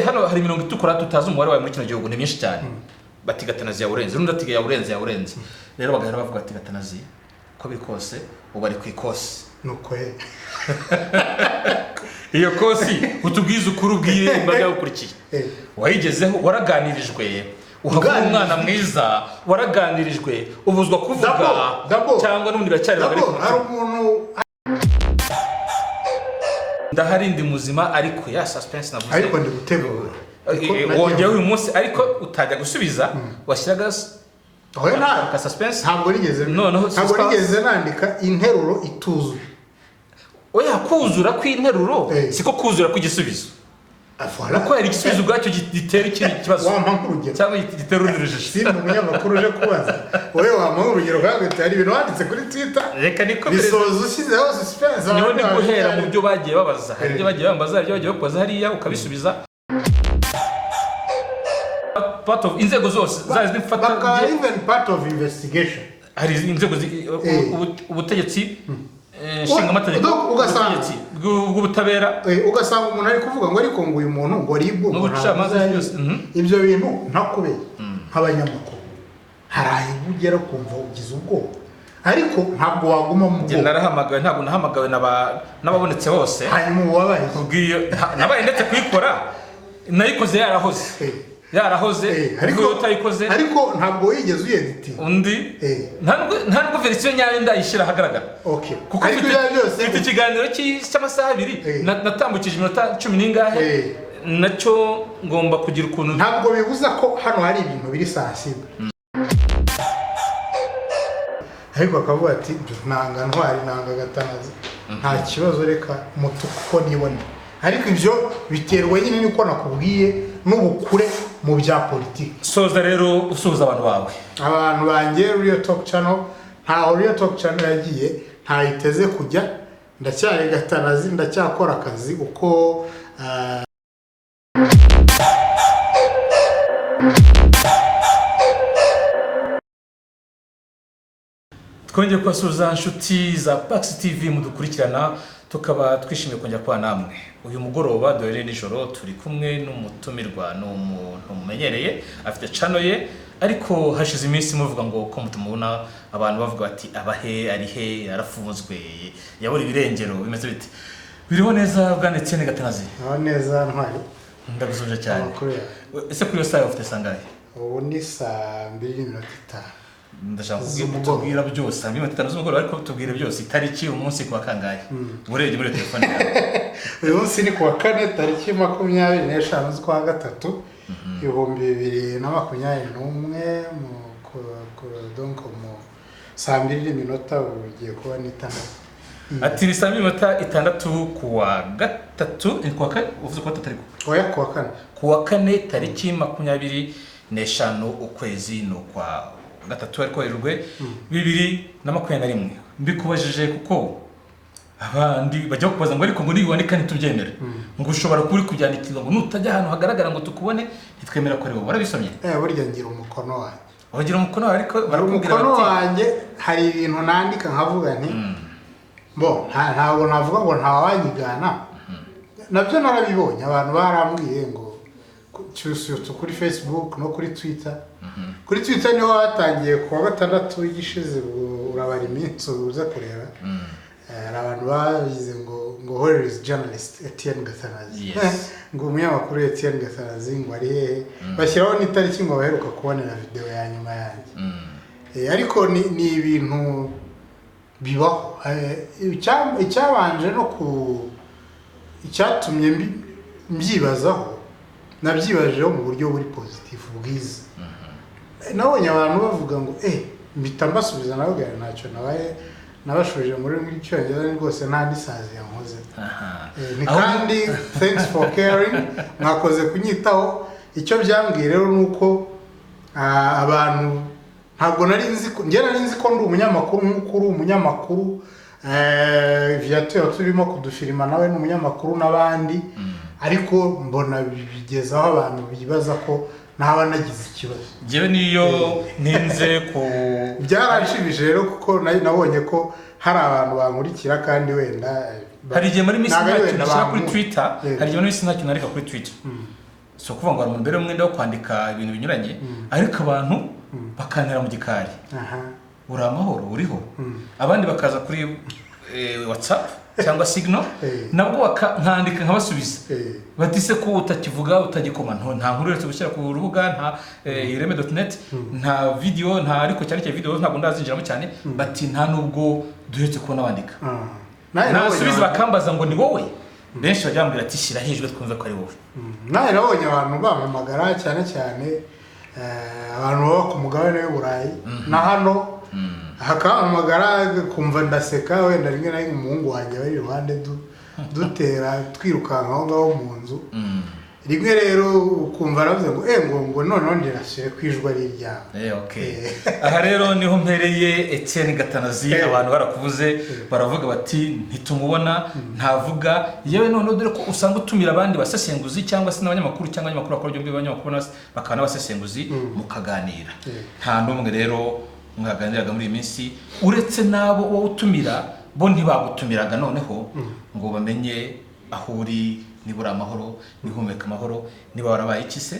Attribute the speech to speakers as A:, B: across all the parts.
A: hano hari mirongo itukura tutazi umubare wawe muri kino gihugu ni myinshi cyane bati Gatanazi yawurenze undi ati yawurenze rero bagahera bavuga ati Gatanazi ko biri kose ubu ari ku ikosi
B: nuko
A: iyo kosi utubwiza ukuri ubwire imbaga yakurikiye wayigezeho waraganirijwe uhabwa umwana mwiza waraganirijwe ubuzwa kuvuga cyangwa n'undi biracyari
B: hari umuntu
A: ndahari ndi muzima ariko ya suspense navuze
B: ariko ndi gutegura
A: wongeye uyu munsi ariko utajya gusubiza washyiraga
B: oya nta
A: suspense
B: ntabwo nigeze nandika interuro ituzuye
A: oya kuzura kw'interuro siko kuzura kw'igisubizo ko yari igisubizo ubwacyo gitera ikindi kibazo
B: wampa urugero
A: cyangwa gitera urundi rujijo
B: si umunyamakuru uje kubaza wowe wampa urugero kandi hari ibintu wanditse kuri Twitter
A: reka niko
B: bisoza ushyizeho suspense
A: niho ndi guhera mu byo bagiye babaza hari ibyo bagiye bambaza hari ibyo bagiye bakubaza hariya ukabisubiza part of inzego zose zaje zifata
B: even part of investigation
A: hari inzego ubutegetsi shinga amategeko
B: ugasanga
A: bw'ubutabera
B: ugasanga umuntu ari kuvuga ngo ariko ngo uyu muntu ngo ribu
A: n'ubucamanza byose
B: ibyo bintu ntakubeye nk'abanyamakuru haraye ugera kumva ugize ubwoba ariko ntabwo waguma mu bwoba
A: narahamagawe ntabwo nahamagawe n'ababonetse bose
B: hanyuma wabaye
A: ubwiye nabaye ndetse kuyikora nayikoze yarahoze
B: ariko
A: utayikoze
B: ariko ntabwo wigeze uyediti
A: undi ntabwo verisiyo nyayo ndayishyira ahagaragara kuko mfite ikiganiro cy'amasaha 2 natambukije iminota 10 n'ingahe nacyo ngomba kugira ukuntu
B: ntabwo bibuza ko hano hari ibintu biri sensible ariko akavuga ati nanga ntwari nanga Gatanazi nta kibazo reka mutuko nibone ariko ibyo biterwa nyine niko nakubwiye n'ubukure mu bya politiki
A: soza rero usuhuza abantu
B: banjye Real Talk Channel nta Real Talk Channel yagiye ntayiteze kujya ndacyari Gatanazi ndacyakora akazi uko
A: twongeye kubasuhuza inshuti za Pax TV mudukurikirana tukaba twishimiye kongera kwa namwe uyu mugoroba dore nijoro turi kumwe n'umutumirwa n'umuntu mumenyereye afite channel ye ariko hashize iminsi muvuga ngo ko mutumubona abantu bavuga bati abahe ari he arafunzwe yabura ibirengero bimeze bite biriho neza bwanetse ne Gatanazi
B: neza ntwari
A: ndagusuje cyane ese kuri yo saa ufite sangahe
B: ubu ni saa 2:05
A: ndashaka kubwira byose hamwe matano z'umugoroba ariko tubwire byose itariki umunsi kwa kangahe urebye muri telefone yawe
B: uyu munsi ni kuwa 4 tariki 25 z'ukwa gatatu 2021 donc mu saa 2:06 ugiye kuba ni 6
A: ati ni saa 6 kuwa gatatu kuwa kane uvuze ko tariko
B: oya
A: kuwa kane tariki 25 ukwezi no kwa gatatu ariko irwe 2021 mbikubajije kuko abandi bajya kubaza ngo ariko ngo niboneka ntitubyemera ngo ushobora kuri kubyandikirwa ngo nutajya ahantu hagaragara ngo tukubone ntitwemera ko ari wowe warabisomye
B: burya ngira umukono wanjye
A: wagira umukono ariko barakubwira
B: bati umukono wanjye hari ibintu nandika nkavuga nti ntabwo navuga ngo ntawanyigana nabyo narabibonye abantu barambwiye ngo cyusuye kuri Facebook no kuri Twitter kuri Twitter niho hatangiye kuwa gatandatu y'igishize urabara iminsi uza kureba abantu babize ngo where is journalist Etienne Gatanazi ngo umunyamakuru Etienne Gatanazi ngo ari hehe bashyiraho n'itariki ngo baheruka kubonera video ya nyuma yanjye ariko ni ibintu bibaho icyabanje no icyatumye mbyibazaho nabyibajeho mu buryo buri positive bwiza nabonye abantu bavuga ngo mpita mbasubiza nawe ntacyo nabaye nabashuje muri cyongereza rwose nta ndisazi yankoze ni kandi thanks for caring mwakoze kunyitaho icyo byambwiye rero nuko abantu ntabwo nari nzi ko ndi umunyamakuru nk'uko uri umunyamakuru viateur turimo kudufilima nawe n'umunyamakuru n'abandi ariko mbona bigezaho abantu bibaza ko naba nagize ikibazo
A: jewe niyo ninze ko
B: byarashimije rero kuko nabonye ko hari abantu bankurikira kandi wenda
A: hari igihe muri misi ntacyo kuri Twitter hari igihe muri misi ntacyo nareka kuri Twitter so kuvuga ngo hari umuntu mbere umwenda wo kwandika ibintu binyuranye ariko abantu bakanira mu gikari uri amahoro uriho abandi bakaza kuri WhatsApp cyangwa Signal nabwo nkandika nkabasubiza batise ko utakivuga utagikoma nta nkuru uretse gushyira ku rubuga nta ireme.net nta video nta ariko cyane cyane video ntabwo ndazinjiramo cyane bati nta nubwo duhetse kubona bandika nasubiza bakambaza ngo ni wowe benshi bajyambira ati shira hejwe twumve ko ari wowe
B: nawe nabonye abantu bamamagara cyane cyane abantu baba ku mugabane w'Uburayi na hano hakamamagara kumva ndaseka wenda rimwe na rimwe umuhungu wanjye bari iruhande dutera twirukanka aho ngaho mu nzu rimwe rero ukumva aravuze ngo noneho ndirashyire kwijwa ryawe
A: okay aha rero niho mpereye Etienne Gatanazi abantu barakuvuze baravuga bati ntitumubona ntavuga yewe none dore ko usanga utumira abandi basesenguzi cyangwa se n'abanyamakuru cyangwa abanyamakuru bakora ibyo abanyamakuru bakana basesenguzi mukaganira nta ndumwe rero mwaganiraga muri iyi minsi uretse nabo wowe utumira bo ntibagutumiraga noneho ngo bamenye aho uri nibura amahoro nihumeka amahoro niba warabaye iki se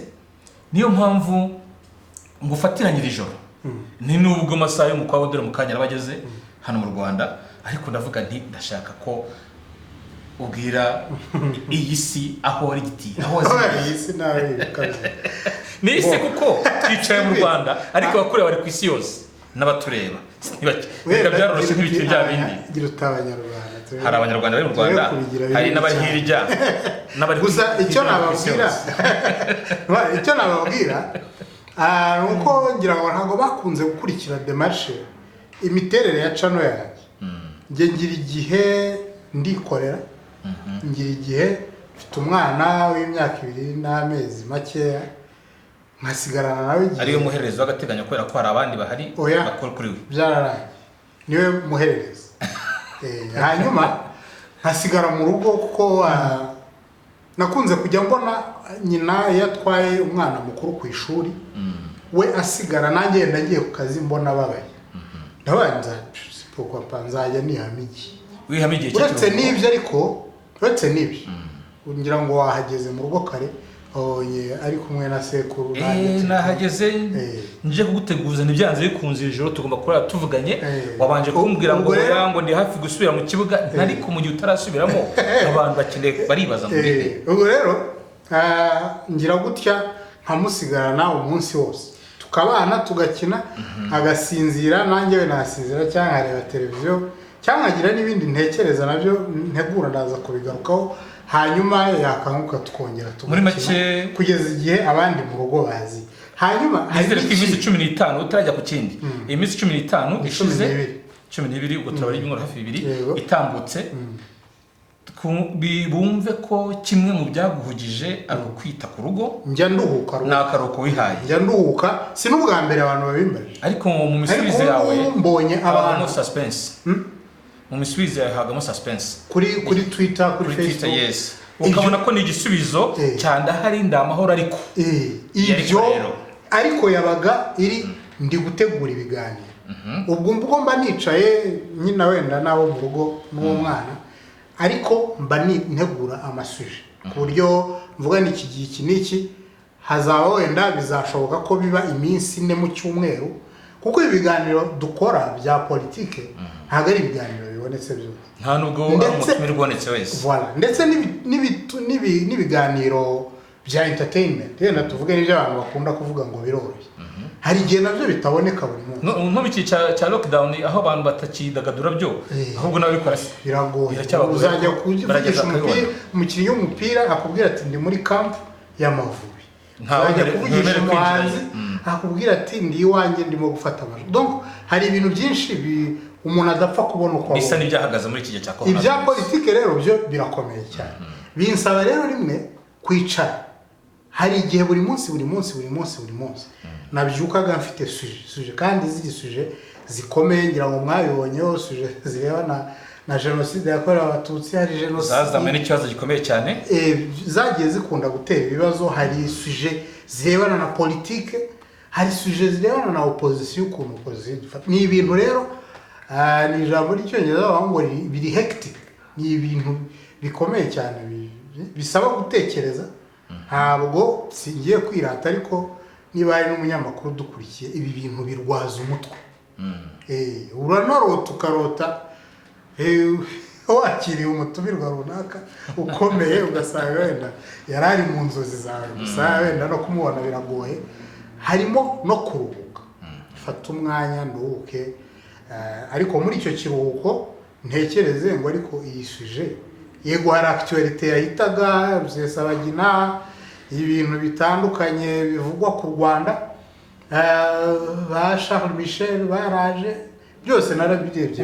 A: niyo mpamvu ngufatiranyira ijoro ni nubwo masaha yo mu kwa dore mu kanya abageze hano mu Rwanda ariko ndavuga nti ndashaka ko ubwira iyi si aho ari giti aho
B: iyi si nawe kaze
A: ni isi kuko twicaye mu Rwanda ariko bakure bari ku isi yose n'abatureba reka byaroroshye nk'ibiciro bya bindi
B: gira utabanyarwanda
A: hari abanyarwanda bari mu Rwanda hari n'abari hirya n'abari
B: gusa icyo nababwira nuko ngira ngo ntago bakunze gukurikira demarche imiterere ya channel yanjye nge ngira igihe ndikorera ngira igihe mfite umwana w'imyaka 2 n'amezi makeya nkasigarana nawe igihe
A: ariyo muherereza w'agateganyo kubera ko hari abandi bahari bakora kuri we
B: byararangiye niwe muherereza hanyuma nkasigara mu rugo kuko nakunze kujya mbona nyina yatwaye umwana mukuru ku ishuri we asigara nanjye ndagiye ku kazi mbona babaye ndabanza poko panzajya nihamigi
A: wihamigi
B: uretse nibyo ariko uretse nibyo ngira ngo wahageze mu rugo kare ari kumwe na sekuru
A: nahageze nje kuguteguza nibyanze bikunze ijoro tugomba kurara tuvuganye wabanje kumbwira ngo ngo ndi hafi gusubira mu kibuga ariko mu gihe utarasubiramo abantu bakeneye baribaza ngo
B: ubwo rero ngira gutya nkamusigarana umunsi wose tukabana tugakina agasinzira nanjye we nasinzira cyangwa areba televiziyo cyangwa agira n'ibindi ntekereza nabyo ntegura ndaza kubigarukaho hanyuma yakanguka tukongera
A: muri make
B: kugeza igihe abandi mu rugo bazi hanyuma
A: hari iminsi 15 utarajya ku kindi iyi minsi 15 ishize 12 ubwo turabari inkuru hafi 2 itambutse bumve ko kimwe mu byaguhugije ari ukwita ku rugo
B: njya nduhuka
A: n'akaruko wihaye
B: njya nduhuka si n'ubwa mbere abantu babimbaje
A: ariko mu misubizo yawe
B: mbonye abantu
A: suspense mu misubizo yawe hagamo suspense
B: kuri Twitter kuri Facebook
A: yes ukabona ko ni igisubizo cyanda hari ndamahoro ariko
B: ibyo ariko yabaga iri ndi gutegura ibiganiro ubwo mba nicaye nyina wenda nabo mu rugo n'umwana ariko mba ntegura amasuje ku buryo mvuga n'iki gihe iki niki hazaba wenda bizashoboka ko biba iminsi 4 mu cyumweru kuko ibiganiro dukora bya politike ntabwo ari ibiganiro bibonetse byose
A: nta nubwo umutumire ubonetse wese
B: voilà ndetse n'ibiganiro bya entertainment rero tuvuge n'ibyo abantu bakunda kuvuga ngo biroroshye hari igihe navyo bitaboneka buri munsi
A: nko biki cya lockdown aho abantu batakidagadura byo ahubwo nawe bikora
B: biragoye uzajya kuvugisha umukinnyi w'umupira akubwira ati ndi muri camp y'Amavubi ntabwo kuvugisha umuhanzi akubwira ati ndi iwanjye ndimo gufata amajwi donc hari ibintu byinshi umuntu adapfa kubona uko
A: bisa n'ibyahagaze muri iki gihe cya corona
B: ibya politike rero byo birakomeye cyane binsaba rero rimwe kwicara hari igihe buri munsi nabyukaga mfite suje kandi suje zikomeye ngira ngo mwabibonyeho suje zireba na genocide yakorewe abatutsi hari genocide
A: zazamwe n'ikibazo gikomeye cyane
B: zagiye zikunda gutera ibibazo hari suje zirebana na politike hari suje zirebana na opposition ukuntu opposition ni ibintu rero ni ijambo ry'icyongereza bavuga ngo biri hectic ni ibintu bikomeye cyane bisaba gutekereza ntabwo singiye kwirata ariko niba hari n'umunyamakuru dukurikiye ibi bintu birwaza umutwe uranarota ukarota wakiriye umutumirwa runaka ukomeye ugasanga wenda yari ari mu nzozi zawe gusa wenda no kumubona biragoye harimo no kuruhuka fata umwanya nduhuke ariko muri icyo kiruhuko ntekereze ngo ariko iyisuje yego hari actualité yahitaga Rusesabagina ibintu bitandukanye bivugwa ku Rwanda ba Charles Michel baraje byose narabirebye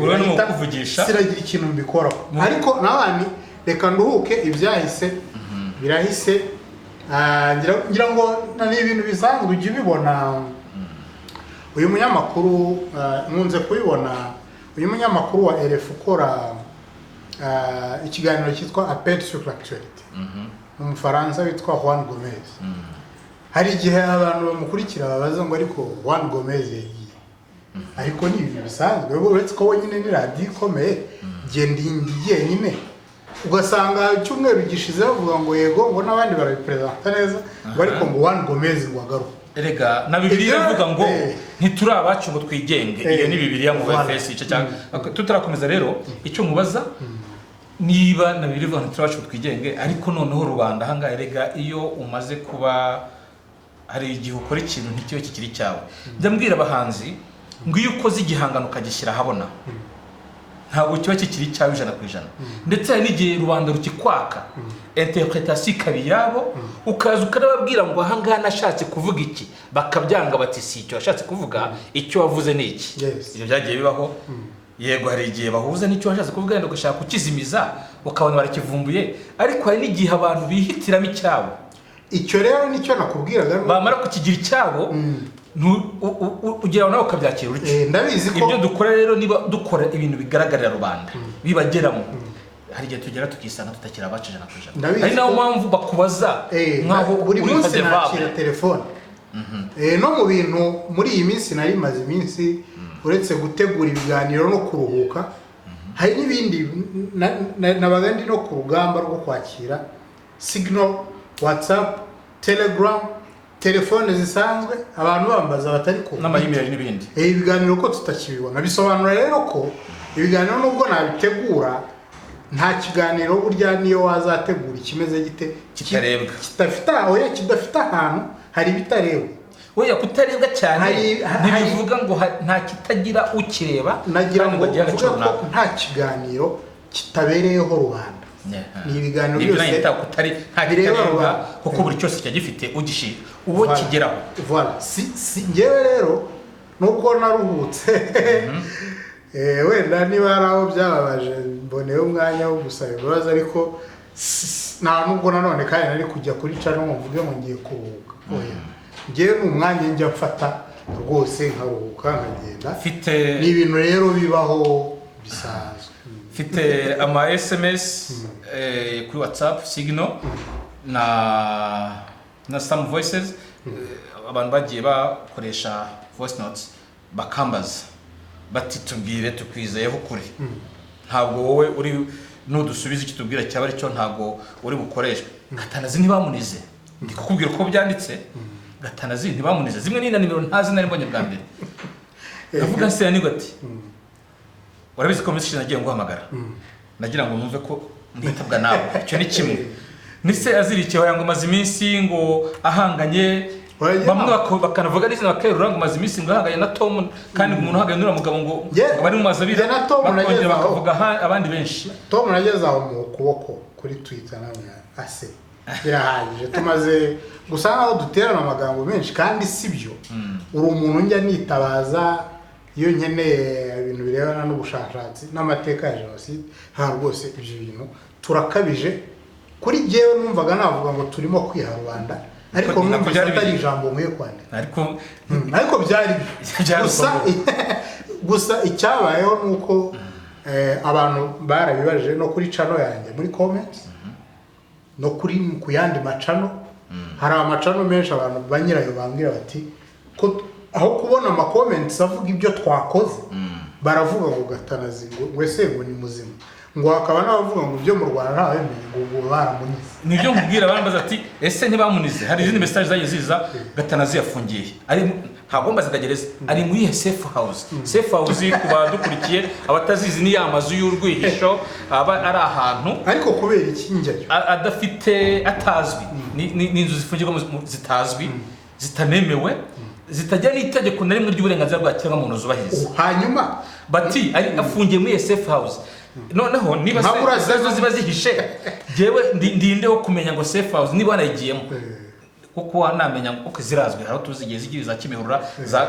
B: siragira ikintu mbikoraho ariko nabandi reka nduhuke ibyahise birahise ngira ngo ni ibintu bisanzwe ujye ubibona uyu munyamakuru nkunze kubibona uyu munyamakuru wa RF ukora ikiganiro cyitwa Appel sur l'actualité mu Faransa witwa Juan Gomez hari igihe abantu bamukurikira babaza ngo ariko Juan Gomez yagiye ariko ni ibintu bisanzwe uretse ko wenyine ni radio ikomeye ngiye nyine ugasanga icyumweru gishize bavuga ngo yego ngo n'abandi barabipresenta neza ngo ariko ngo Juan Gomez ngo agaruka
A: erega na Bibiliya ivuga ngo ntituri abacu ngo twigenge iyo ni Bibiliya mu Efeso ice cyangwa tutarakomeza rero icyo mubaza niba na Bibiliya ivuga ntituri abacu twigenge ariko noneho rubanda hanga erega iyo umaze kuba hari igihe ukora ikintu ntikiyo kikiri cyawe ndambwira abahanzi ngo iyo ukoze igihangano ukagishyira habona ntabwo kiba kikiri cyawe 100%. Ndetse hari n'igihe rubanda rukikwaka interpretation kabiyabo ukaza ukarababwira ngo ahanga nashatse kuvuga iki bakabyanga bati si icyo washatse kuvuga icyo wavuze ni iki ibyo byagiye bibaho yego hari igihe bahuza n'icyo washatse kuvuga ndo gashaka kukizimiza ukabona barakivumbuye ariko hari n'igihe abantu bihitiramo icyabo
B: icyo rero nicyo nakubwiraga
A: bamara kukigira icyabo ugira nawe ukabyakira uruki
B: ndabizi ko
A: ibyo dukora rero niba dukora ibintu bigaragarira rubanda bibageramo hari igihe tugera tukisanga tutakira abacije na kujana ari nawo mpamvu bakubaza nkaho
B: buri munsi nakira telefone no mu bintu muri iyi minsi nari maze iminsi uretse gutegura ibiganiro no kuruhuka hari n'ibindi nabagandi no ku rugamba rwo kwakira Signal, WhatsApp, Telegram, telefone zisanzwe abantu bambaza batari ko
A: n'ama-email n'ibindi
B: ibiganiro ko tutakibibona bisobanura rero ko ibiganiro nubwo nabitegura nta kiganiro burya niyo wazategura ikimeze gite
A: kitarebwa
B: kidafite ahantu hari bitarebwa
A: oya kutarebwa cyane ntibivuga ngo nta kitagira ukireba
B: nagira ngo nta kiganiro kitabereyeho rubanda ni ibiganiro byose
A: ntakirebwa kuko buri cyose cyagifite ugishira uwo kigeraho
B: voilà si ngewe rero nuko naruhutse wenda niba araho byababaje mboneye umwanya wo gusaba imbabazi ariko nta nubwo nanone kandi nari kujya kuri channel mvuge ngo ngiye kuruhuka oya ngewe n'umwanya njya mfata rwose nkaruhuka nkagenda ni ibintu rero bibaho bisanzwe
A: fite ama SMS kuri WhatsApp Signal na some voices abantu bagiye bakoresha voice notes bakambaza bati tubwire tukwizeyeho kuri ntabwo wowe uri nudusubiza icyo tubwira cyaba ari cyo ntabwo uri bukoreshwe gatanazi ntibamunize ndikukubwira uko byanditse gatanazi ntibamunize zimwe ni na nimero ntazi nari mbonye bwa mbere ndavuga se yanigwa ati warabizi ko message nagiye nguhamagara nagira ngo numve ko nditabwa nawe icyo ni kimwe nise azirikiye ngo maze iminsi ngo ahanganye bamwe bakanavuga n'izina bakerura ngo maze iminsi ngo ahanganye na Tom kandi umuntu ahanganye n'ura mugabo ngo bari mu mazabira bakongera bakavuga abandi benshi
B: Tom nageza aho mu kuboko kuri Twitter namwe ase birahagije tumaze gusanga aho duterana amagambo menshi kandi sibyo uri umuntu njya nitabaza iyo nkeneye ibintu birebana n'ubushakashatsi n'amateka ya jenoside ha rwose ibyo bintu turakabije kuri jewe numvaga navuga ngo turimo kwiha Rwanda ariko numva atari ijambo mwe kwandika ariko byari gusa icyabayeho nuko abantu barabibaje no kuri channel yanjye muri comments no kuri ku yandi macano hari amacano menshi abantu banyirayo bambwira bati ko aho kubona ama comments avuga ibyo twakoze baravuga ngo gatanazi ngo wese ngo ni muzima ngo hakaba n'abavuga ngo ibyo mu Rwanda ntabemeye ngo baramunize.
A: nibyo mubwira barambaza ati ese ntibamunize hari izindi message zagiye ziza Gatanazi yafungiye ari ntabwo mbaza kagereza ari mu ihe safe house ku badukurikiye abatazizi ni yamazu y'urwihisho aba ari ahantu
B: ariko kubera iki njyayo
A: adafite atazwi ni inzu zifungirwa zitazwi zitanemewe zitajya n'itegeko na rimwe ry'uburenganzira bwa kiremwamuntu zubahiriza
B: hanyuma
A: bati ari afungiye muri safe house noneho niba se ziba zihishe jewe ndindeho kumenya ngo safe house niba wanayigiyemo kuko namenya uko zirazwe aho tuzigiye zigiye za Kimihurura za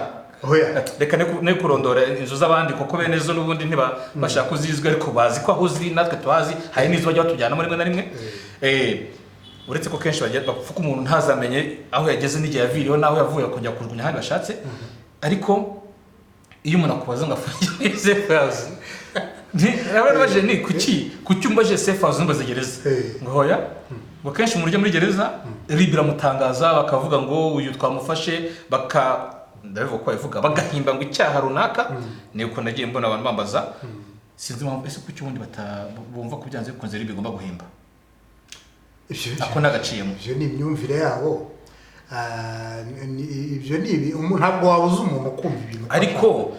A: reka ne kurondora inzu z'abandi kuko bene zo nubundi ntiba bashaka kuzizwe ariko bazi ko aho ziri natwe tuhazi hari n'izo bajya batujyana muri rimwe na rimwe uretse ko kenshi bafuka umuntu ntazamenye aho yageze n'igihe yaviriho naho yavuye kujya kurwanya handi bashatse ariko iyo umuntu akubaza ngo afungiye safe house abantu baje ni kuki umbaje safe house numbaze gereza ngo hoya ngo kenshi umuntu ujya muri gereza libira mutangaza bakavuga ngo uyu twamufashe ndabivuga ko bivuga bagahimba ngo icyaha runaka niko nagiye mbona abantu bambaza sinzi impamvu ese kuki ubundi bumva ko byanze bikunze bigomba guhimba ako nagaciyemo
B: ibyo ni imyumvire yabo ibyo ni ntabwo wabuza umuntu kumva ibintu
A: ariko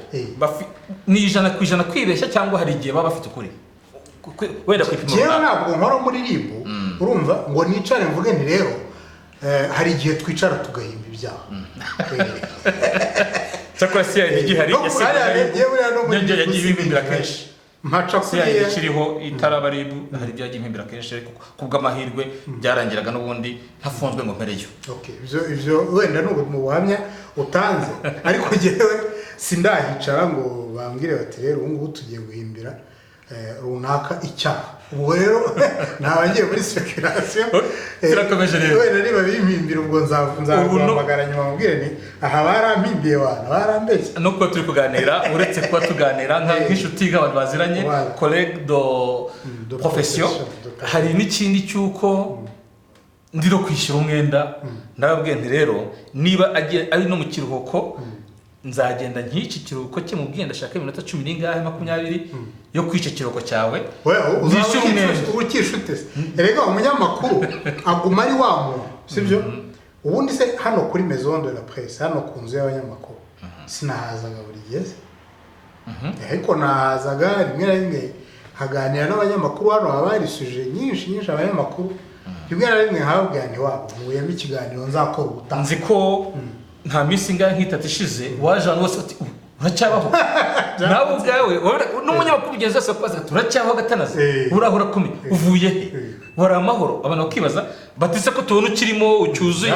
A: ni 100% kwibeshya cyangwa hari igihe baba bafite ukuri wenda kwipima
B: jewe ntabwo nkora muri rimbo urumva ngo nicare mvuge nti rero hari igihe twicara tugahimba ibyaha
A: cyakora se igihari yagiye ibimbira kenshi
B: mpaca
A: kuriye kiriho itarabaribu hari byagiye impimbira kenshi ariko kubw'amahirwe byarangiraga n'ubundi ntafunzwe ngo mpereyo
B: okay ivyo wenda no mu buhamya utanze ariko jewe sindahicara ngo bambwire bati rero ubu tugiye guhimbira runaka icyaha ubwo rero nabangiye muri speculation
A: turakomeje rero
B: wenda niba bimpimbira ubwo nzaguhamagara nyuma mubwire ni aha barampimbiye wana barambeshye
A: nuko turi kuganira uretse kuba tuganira nk'inshuti nk'abantu baziranye collègue de profession hari n'ikindi cyuko ndiro kwishyura umwenda ndababwiye nti rero niba ari no mu kiruhuko nzagenda nk'iki kiruhuko cye mubwiye ndashaka iminota 10 n'ingahe 20 yo kwica kiruhuko cyawe
B: ukishute erega umunyamakuru aguma ari wa muntu sibyo ubundi se hano kuri maison de la presse hano kunzu y'abanyamakuru sinahazaga buri gihe ariko nahazaga rimwe na rimwe haganira n'abanyamakuru hano abari suje nyinshi abanyamakuru rimwe na rimwe hababwira nti wabo muyemo ikiganiro nzakora ubutaha
A: nzi ko nta misi ngahe nk'itatu ishize waje hano wose ati uracyabaho nawe ubwawe n'umunyamakuru ugenzi wese wakubaza turacyabaho Gatanazi urahura kumi uvuye wari amahoro abantu bakibaza batise ko tubona ukirimo ucyuzuye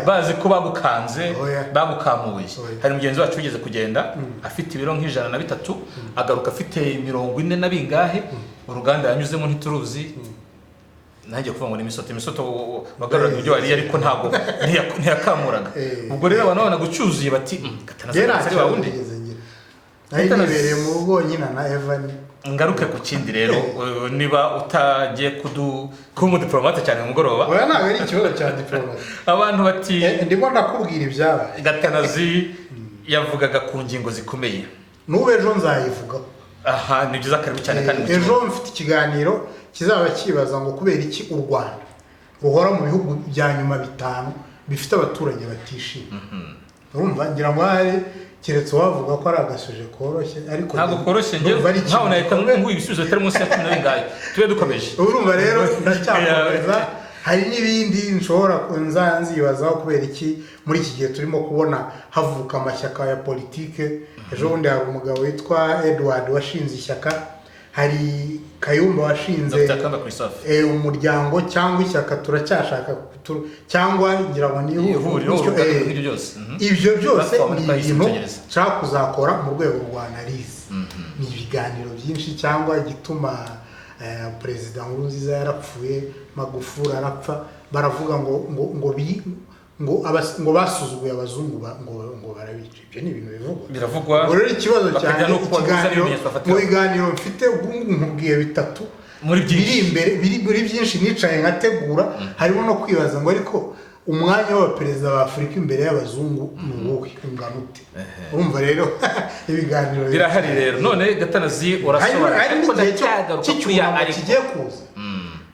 A: bazi ko bagukanze bagukamuye hari mugenzi wacu ugeze kugenda afite ibiro nk'ijana agaruka afite 40 na bingahe uruganda yanyuzemo ntituruzi nanjye kuvuga ngo ni imisoto bagarura ibyo wari ariko ntabwo ntiyakamuraga ubwo rero abantu babona gucyuzuye bati Gatanazi ari wawundi
B: nayibereye mu rugo nyina na Evan
A: ngaruke ku kindi rero niba utagiye kuba umudiplomate cyane mu mugoroba
B: oya ntabwo ari ikibazo cya diplomate
A: abantu bati
B: ndimo ndakubwira ibyabaye
A: Gatanazi yavugaga ku ngingo zikomeye
B: n'ubu ejo nzayivugaho
A: aha ni byiza karibu cyane kandi
B: ejo mfite ikiganiro kizaba kibaza ngo kubera iki u Rwanda ruhora mu bihugu bya nyuma 5 bifite abaturage batishimye urumva ngira ngo hari kiretse wavuga ko ari agasuje koroshye ariko
A: ntabwo koroshye nge ntawe nahita ngo ibisubizo bitari munsi ya 10 n'ingahe tube dukomeje
B: urumva rero ndacyakomeza hari n'ibindi nshobora nzibazaho kubera iki muri iki gihe turimo kubona havuka amashyaka ya politike ejo bundi hari umugabo witwa Edward washinze ishyaka hari Kayumba washinze umuryango cyangwa ishyaka turacyashaka cyangwa ngira ngo ni
A: ihuriro
B: ibyo byose ni ibintu nshaka kuzakora mu rwego rwa analize ni ibiganiro byinshi cyangwa igituma perezida Nkurunziza yarapfuye Magufuli arapfa baravuga ngo basuzuguye abazungu ngo barabica ibyo ni ibintu
A: biravugwa
B: rero ikibazo cyane mu biganiro mfite nkubwiye 3 biri imbere biri byinshi nicaye nkategura harimo no kwibaza ngo ariko umwanya w'abaperezida ba Afurika imbere y'abazungu ni wowe ungana ute urumva rero ibiganiro
A: birahari rero none Gatanazi urasobanura
B: ariko ndacyagaruka kuri ya kigiye kuza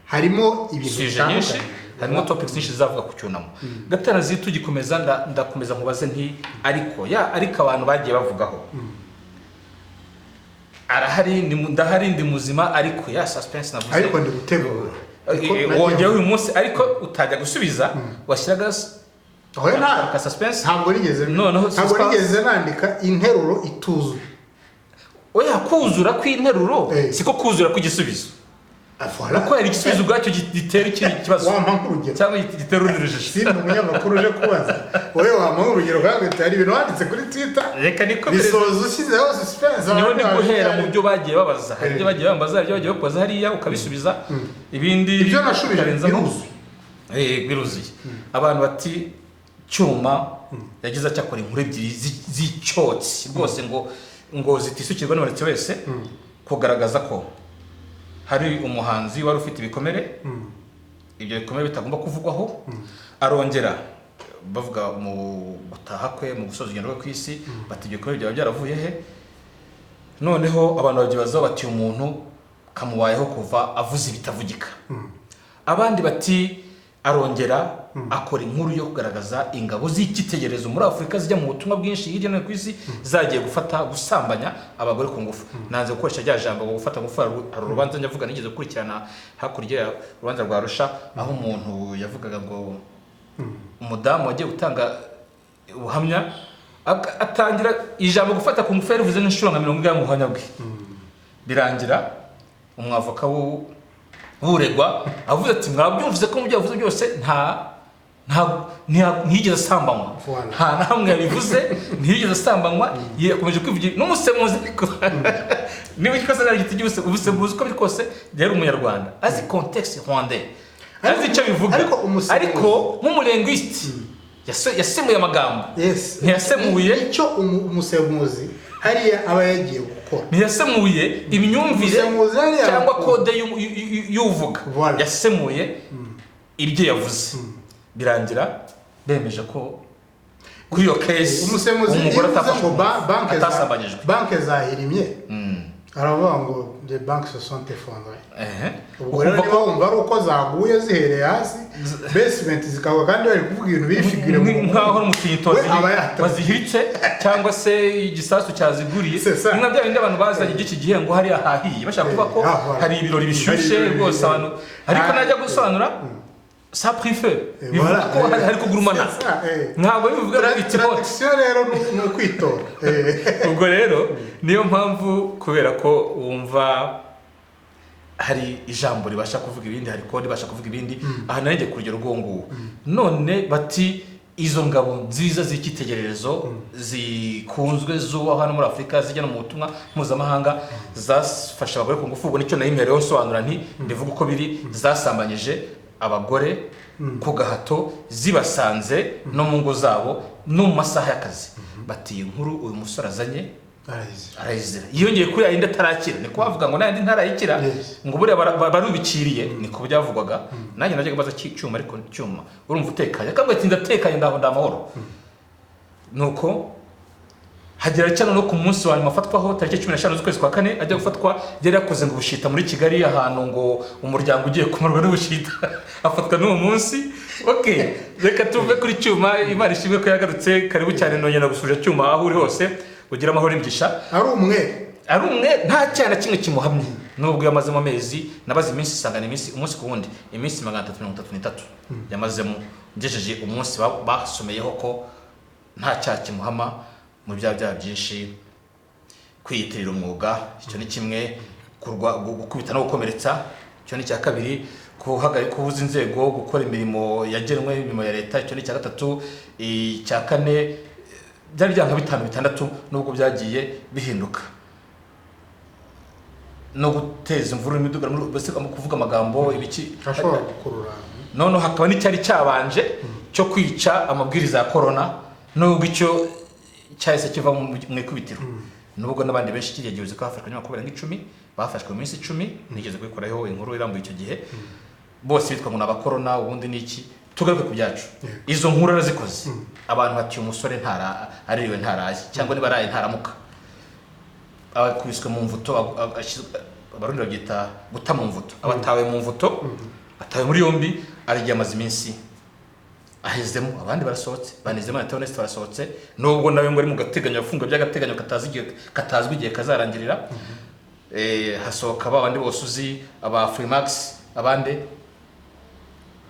B: harimo ibintu
A: byinshi harimo topics nyinshi zavuga ku cyunamo Gatanazi tugikomeza ndakomeza nkubaze nti ariko abantu bagiye bavugaho arahari ndahari ndi muzima ariko ya suspense navuze
B: ariko ndi gutegura
A: wongeye uyu munsi ariko utajya gusubiza washyiraga
B: nta
A: suspense
B: ntabwo nigeze nandika interuro ituzuye
A: oya kuzura kw'interuro siko kuzura kw'igisubizo uko yari igisubizo ubwacyo gitera ikindi kibazo
B: wampa urugero
A: cyangwa gitera urundi rujijo
B: si umunyamakuru uje kubaza wowe wampa urugero kandi hari ibintu wanditse kuri Twitter
A: reka niko
B: bisoza ushyizeho suspense
A: niho ndi guhera mu byo bagiye babaza hari ibyo bagiye bambaza ibyo bagiye bakoza hariya ukabisubiza ibindi
B: ibyo nashubije
A: biruzuye abantu bati Cyuma yagize acyakora inkuru ebyiri z'icyotsi rwose ngo zitisukirwa n'umuntu wese kugaragaza ko hari umuhanzi wari ufite ibikomere ibyo bikomere bitagomba kuvugwaho arongera bavuga mu gutaha kwe mu gusoza urugendo rwe ku isi bati ibyo bikomere byaba byaravuye he noneho abantu bagibazaho bati umuntu kamubayeho kuva avuze ibitavugika abandi bati arongera akora inkuru yo kugaragaza ingabo z'icyitegererezo muri Afurika zijya mu butumwa bwinshi hirya no hino ku isi zagiye gusambanya abagore ku ngufu nanze gukoresha rya jambo ngo gufata ngufu hari urubanza nyavuga nigeze gukurikirana hakurya urubanza rwa Arusha aho umuntu yavugaga ngo umudamu wagiye gutanga ubuhamya atangira ijambo gufata ku ngufu yarivuze n'inshuro nka 40 mu buhamya bwe birangira umwavoka buregwa avuze ati mwabyumvise ko mubyo yavuze byose ntiyigeze asambanywa nta namwe yabivuze ntiyigeze asambanywa yakomeje kwivugira n'umusemuzi ariko niba ikosa nari giti cyose ubusemuzi ko biri kose yari umunyarwanda azi context rwandais azi icyo bivuga ariko nk'umulinguiste yasemuye amagambo ntiyasemuye
B: icyo umusemuzi hariya aba yagiye gukora
A: ntiyasemuye imyumvire cyangwa kode y'uvuga yasemuye ibyo yavuze birangira bemeje ko kuri iyo case
B: umusemuzi
A: umugore
B: atasambanyijwe banke zahirimye aravuga ngo de banque se sont effondrées ubwo rero niba wumva ari uko zaguye zihereye hasi basement zikagwa kandi bari kuvuga ibintu biri figure
A: nk'aho n'umutingitozi wazihiritse cyangwa se igisasu cyaziguriye nka bya bindi abantu bazanye by'iki gihe ngo hari ahahiye bashaka kuvuga ko hari ibirori bishyushye rwose abantu ariko najya gusobanura ça pris feu bivuga ko hari kugurumana ntabwo bivuga ko
B: ikibote rero ni ukwitora
A: ubwo rero niyo mpamvu kubera ko wumva hari ijambo ribasha kuvuga ibindi hari kode ribasha kuvuga ibindi aha nanjye kurugero rwonguwo none bati izo ngabo nziza z'icyitegererezo zikunzwe zuba hano muri Afurika zijya no mu butumwa mpuzamahanga zafasha abagore ku ngufu ubwo nicyo nayimereyeho nsobanura nti mbivuga uko biri zasambanyije abagore ku gahato zibasanze no mu ngo zabo no mu masaha y'akazi bati inkuru uyu musore azanye arayizira yongeye kuri ayindi atarakira niko bavuga ngo nayindi ntarayikira ngo bure barubikiriye niko byavugwaga nanjye najyaga baza Cyuma ariko Cyuma urumva utekanye akambwe ati ndatekanye ndaho ndamahoro nuko hagera cyane no ku munsi wa nyuma afatwaho tariki 15 z'ukwezi kwa kane ajya gufatwa yari yakoze ngo ubushita muri Kigali ahantu ngo umuryango ugiye kumarwa n'ubushita afatwa n'uwo munsi okay reka tuve kuri Cyuma Imana ishimwe ko yagarutse karibu cyane nongera gusubira Cyuma aho uri hose ugira amahoro n'imigisha
B: ari umwe
A: nta cyana kimwe kimuhamye nubwo yamaze mu mezi nabaze iminsi isangana iminsi umunsi ku wundi iminsi 333 yamazemo ngejeje umunsi basomeyeho ko nta cyaha kimuhama mu byaha byinshi kwiyitirira umwuga icyo ni kimwe gukubita no gukomeretsa icyo ni cya kabiri kubuza inzego gukora imirimo yagenwe imirimo ya leta icyo ni cya gatatu icya kane byari byanka 5-6 nubwo byagiye bihinduka no guteza imvuru n'imidugano mu kuvuga amagambo ibiki
B: ashobora gukurura
A: none hakaba n'icyari cyabanje cyo kwica amabwiriza ya corona nubwo icyo cyahise kiva mu ikubitiro nubwo n'abandi benshi kigiye ko hafashwe n'abakobera nk'icumi bafashwe mu minsi 10 nigeze kwikoraho inkuru irambuye icyo gihe bose bitwa ngo n'aba corona ubundi niki tugaruke ku byacu izo nkuru arazikoze abantu bati umusore aririwe ntaraye cyangwa niba araye ntaramuka abakubiswe mu mvuto abarundi babyita guta mu mvuto abatawe mu mvuto atawe muri yombi aragiye amaze iminsi ahezemo abandi barasohotse banizemo na Theoneste barasohotse nubwo nawe ngo ari mu gateganyo afunga by'agateganyo katazwi igihe kazarangirira hasohoka abandi bose uzi aba Freemax abandi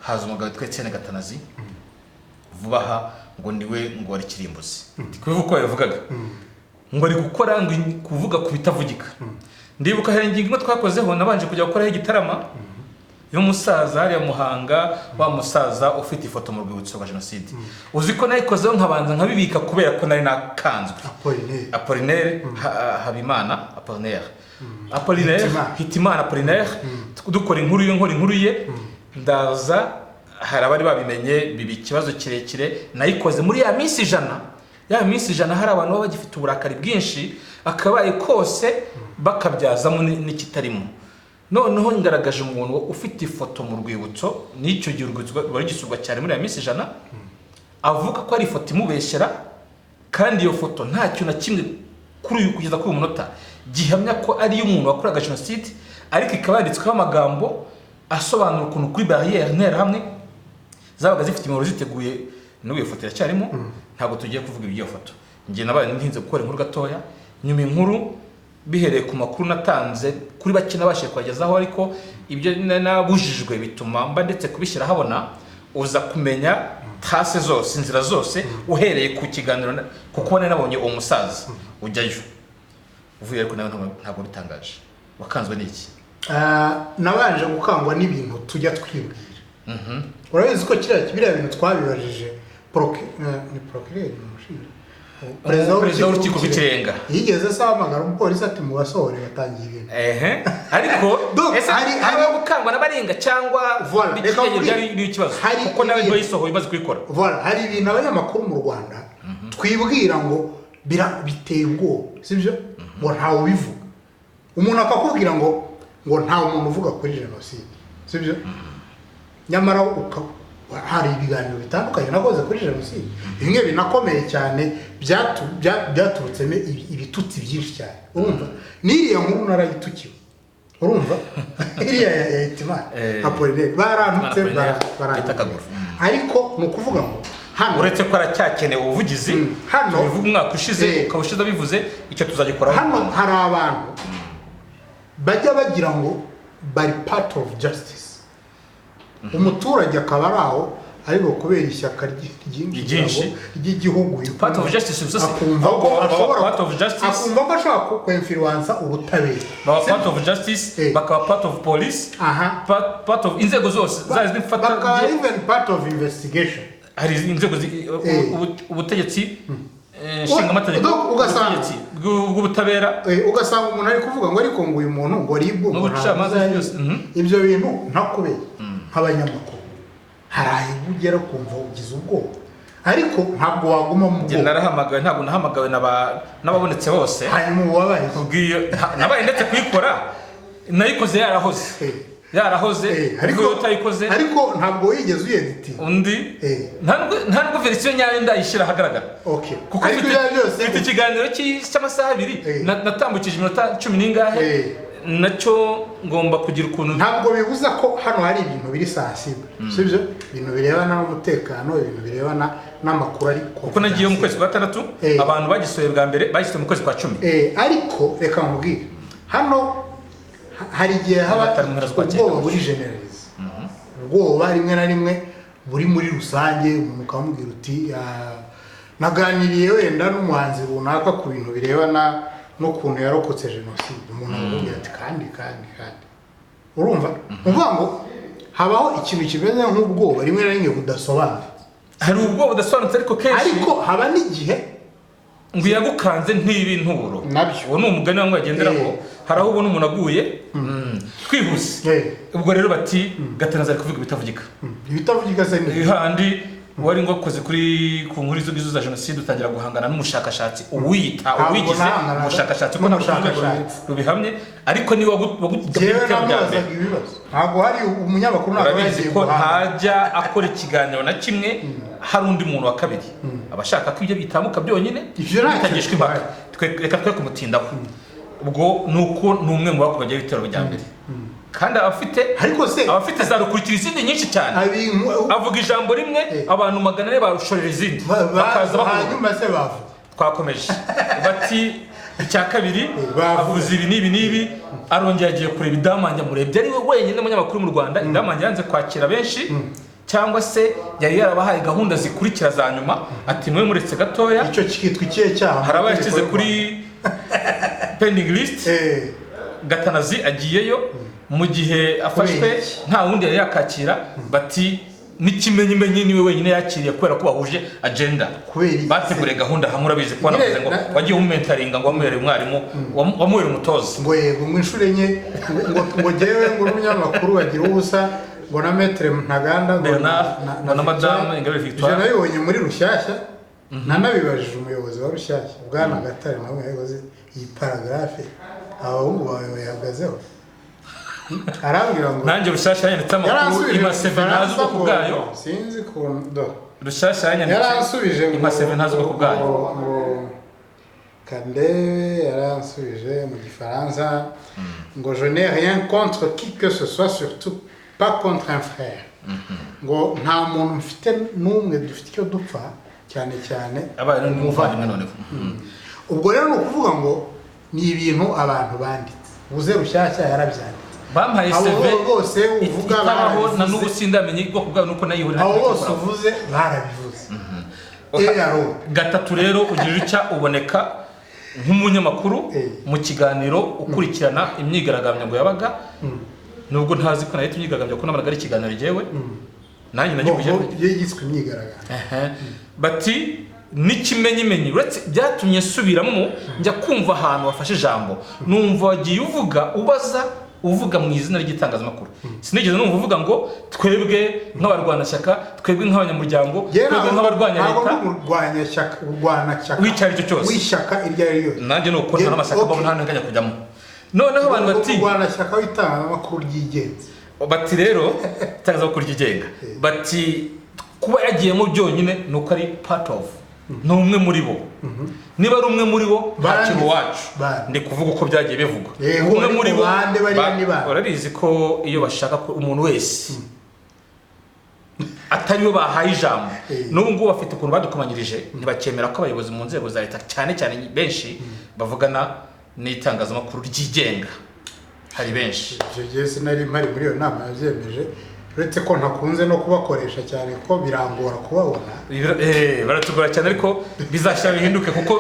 A: haza umugabo twetse Gatanazi vuba aha ngo niwe ngo ari kirimbuzi kuvuga uko yavugaga ngo ari gukora ngo kuvuga ku bitavugika ndibuka hari ingingo twakozeho nabanje kujya gukora igitarama y'umusaza hariya Muhanga wa musaza ufite ifoto mu rwibutso rwa jenoside uzi ko nayikozeho nkabanza nkabibika kubera ko nari nakanzwe Apollinaire Habimana Apollinaire Hitimana Apollinaire dukora inkuru ye ndaza hari abari babimenye bibi ikibazo kirekire nayikoze muri ya minsi ijana hari abantu baba bagifite uburakari bwinshi akabaye kose bakabyazamo n'ikitarimo noneho ngaragaje umuntu ufite ifoto mu rwibutso n'icyo gihe urwibutso bari gisubwa cyane muri ya minsi ijana avuga ko ari ifoto imubeshyera kandi iyo foto ntacyo na kimwe kugeza kuri uyu munota gihamya ko ari iy'umuntu wakoraga jenoside ariko ikaba yanditsweho amagambo asobanura ukuntu kuri barrière nterahamwe zabaga zifite imibare ziteguye n'ubu foto iracyarimo ntabwo tugiye kuvuga iby'iyo foto ngiye nabaye ntinze gukora inkuru gatoya nyuma inkuru bihereye ku makuru natanze kuri bake nabashije kubagezaho ariko ibyo nabujijwe bituma mba ndetse kubishyira habona uza kumenya tase zose inzira zose uhereye ku kiganiro kuko nabonye uwo musaza ujyayo uvuye ariko nawe ntabwo bitangaje wakanzwe n'iki
B: nabanje gukangwa n'ibintu tujya twibwira urabizi ko biriya bintu twabibajije procureur
A: perezida w'urukiko rw'ikirenga
B: yigeze ahamagara umupolisi ati mu basohore batangiye ibintu
A: ariko hari gukangwa n'abarenga cyangwa byari ikibazo kuko nawe ngo yisohoye imaze kubikora
B: hari ibintu abanyamakuru mu Rwanda twibwira ngo biteye ubwoba sibyo ngo ntawe ubivuga umuntu akakubwira ngo nta muntu uvuga kuri jenoside sibyo nyamara hari ibiganiro bitandukanye nakoze kuri jenoside bimwe binakomeye cyane byaturutsemo ibitutsi byinshi cyane urumva n'iriya nkuru narayitukiwe urumva iriya ya Hitimana Apollinaire barantutse barantaka ariko ni ukuvuga ngo hano
A: uretse ko aracyakenewe ubuvugizi hano bivuga umwaka ushize ukabushize bivuze icyo tuzagikora
B: hano hari abantu bajya bagira ngo bari part of justice umuturage akaba ari aho ariko kubera ishyaka ry'igihugu
A: part of justice
B: akumva ko ashobora kwinfluence ubutabera
A: part of justice bakaba part of police part of inzego zose
B: bakaba even part of investigation
A: hari inzego ubutegetsi nshinga amategeko ubutegetsi bw'ubutabera
B: ugasanga umuntu ari kuvuga ngo ariko ngo uyu muntu ngo ribwo
A: n'ubucamanza byose
B: ibyo bintu ntakubeye nk'abanyamakuru haraye ugera kumva ugize ubwoba ariko ntabwo waguma mu bwoba
A: narahamagawe ntabwo nahamagawe n'ababonetse bose
B: hanyuma uwabaye
A: nabaye ndetse kuyikora nayikoze yarahoze ariko utayikoze
B: ariko ntabwo wigeze uyediti
A: undi ntabwo verisiyo nyayo ndayishyira ahagaragara kuko mfite ikiganiro cy'amasaha 2 natambukije iminota 10 n'ingahe nacyo ngomba kugira ukuntu
B: ntabwo bibuza ko hano hari ibintu biri sensible sibyo ibintu birebana n'umutekano ibintu birebana n'amakuru ariko
A: kuko nagiye mu kwezi kwa 6 abantu bagisoye bwa mbere bagisoye mu kwezi kwa 10
B: ariko reka nkubwire hano hari igihe haba ubwoba buri generalize ubwoba rimwe na rimwe buri muri rusange umuntu ukamubwira uti naganiriye wenda n'umuhanzi runaka ku bintu birebana n'ukuntu yarokotse jenoside umuntu avuga ati kandi urumva uvuga ngo habaho ikintu kimeze nk'ubwoba rimwe na rimwe budasobanutse
A: hari ubwoba budasobanutse ariko kenshi
B: ariko haba n'igihe
A: ngo yagukanze ntibinturo uwo ni umugani wamwe agenderaho hari aho ubona umuntu aguye twihuse ubwo rero bati Gatanazi ari kuvuga ibitavugika
B: se
A: handi wari ngokoze kuri ku nkuru z'izo za jenoside utangira guhangana n'umushakashatsi uwigize umushakashatsi ko rubihamye ariko ni
B: wagugiye ntabwo hari umunyamakuru
A: ko ntajya akora ikiganiro na kimwe hari undi muntu wa kabiri abashaka ko ibyo bitamuka byonyine bitagishwe impaka reka twe kumutindaho ubwo nuko numwe mu bakoze ibitero bya mbere kandi abafite za rukurikira izindi nyinshi cyane avuga ijambo rimwe abantu 400 barushorera izindi bakaza
B: hanyuma se bavuga
A: twakomeje bati icya kabiri avuze ibi n'ibi arongera agiye kureba idamanja murebye ari we wenyine umunyamakuru mu Rwanda idamanja yanze kwakira benshi cyangwa se yari yarabahaye gahunda zikurikira za nyuma ati mwe muretse gatoya
B: icyo kikitwa ikihe cyaha
A: harabayikize kuri pending list Gatanazi agiyeyo mu gihe afashwe nta wundi yari yakakira bati n'ikimenyimenyi niwe wenyine yakiriye kubera ko bahuje agenda bategure gahunda hamwe urabizi ko navuze ngo wagiye umentaringa ngo wamuhere umwarimu wamuhere umutoza
B: ngo yego mu inshure enye ngo jewe ngo umunyamakuru wagira ubusa ngo na metre Ntaganda
A: na madame Ingabire Victoire
B: nabibonye muri Rushyashya nanabibajije umuyobozi wa Rushyashya bwana Gatare nawe yagoze iyi paragraphe abahungu bawe bayihagazeho arambwira ngo
A: nanjye Rushyashya yanditse amakuru imaseve ntazi ubwoko bwayo
B: sinzi kundo
A: Rushyashya yaransubije
B: imaseve
A: ntazi ubwoko bwayo
B: Kande yaransubije mu Gifaransa ngo je n'ai rien contre qui que ce soit, surtout pas contre un frère ngo nta muntu mfite n'umwe dufite icyo dupfa cyane cyane
A: abana n'umuvandimwe none
B: ubwo rero nukuvuga ngo ni ibintu abantu banditse ubuze Rushyashya yarabyanditse
A: bampaye CV
B: bose uvuga
A: aho na n'ubu sindamenye ubwoko bwayo nuko nayihurira
B: aho bose uvuze barabivuze
A: gatatu rero ugira icya uboneka nk'umunyamakuru mu kiganiro ukurikirana imyigaragambyo ngo yabaga nubwo ntazi ko nahita imyigaragambyo ko nabaraga ari ikiganiro jewe nanjye nagikuje
B: yiswe imyigaragambyo
A: bati n'ikimenyimenyi uretse byatumye subiramo njya kumva ahantu wafashe ijambo numva wagiye uvuga mu izina ry'itangazamakuru sinigeze numva uvuga ngo twebwe nk'abarwanashyaka twebwe nk'abanyamuryango twebwe nk'abarwanya leta w'icyari cyo cyose
B: w'ishyaka iryo ari ryo
A: nanjye nuko nta n'amashyaka mbona nta n'anganya kujyamo noneho abantu bati
B: urwanashyaka w'itangazamakuru ryigenza
A: bati rero itangazamakuru ryigenga bati kuba yagiyemo byonyine nuko ari part of ni umwe muri bo niba ari umwe muri bo ntakiri wacu ndi kuvuga uko byagiye bivugwa umwe muri bo urabizi ko iyo bashaka ko umuntu wese atari bo bahaye ijambo n'ubu ngubu bafite ukuntu badukomanyirije ntibakemera ko abayobozi mu nzego za leta cyane cyane benshi bavugana n'itangazamakuru ryigenga hari benshi
B: icyo gihe sinari mpari muri iyo nama yabyemeje uretse ko ntakunze no kubakoresha cyane ko birangora kubabona
A: baratugora cyane ariko bizashya bihinduke kuko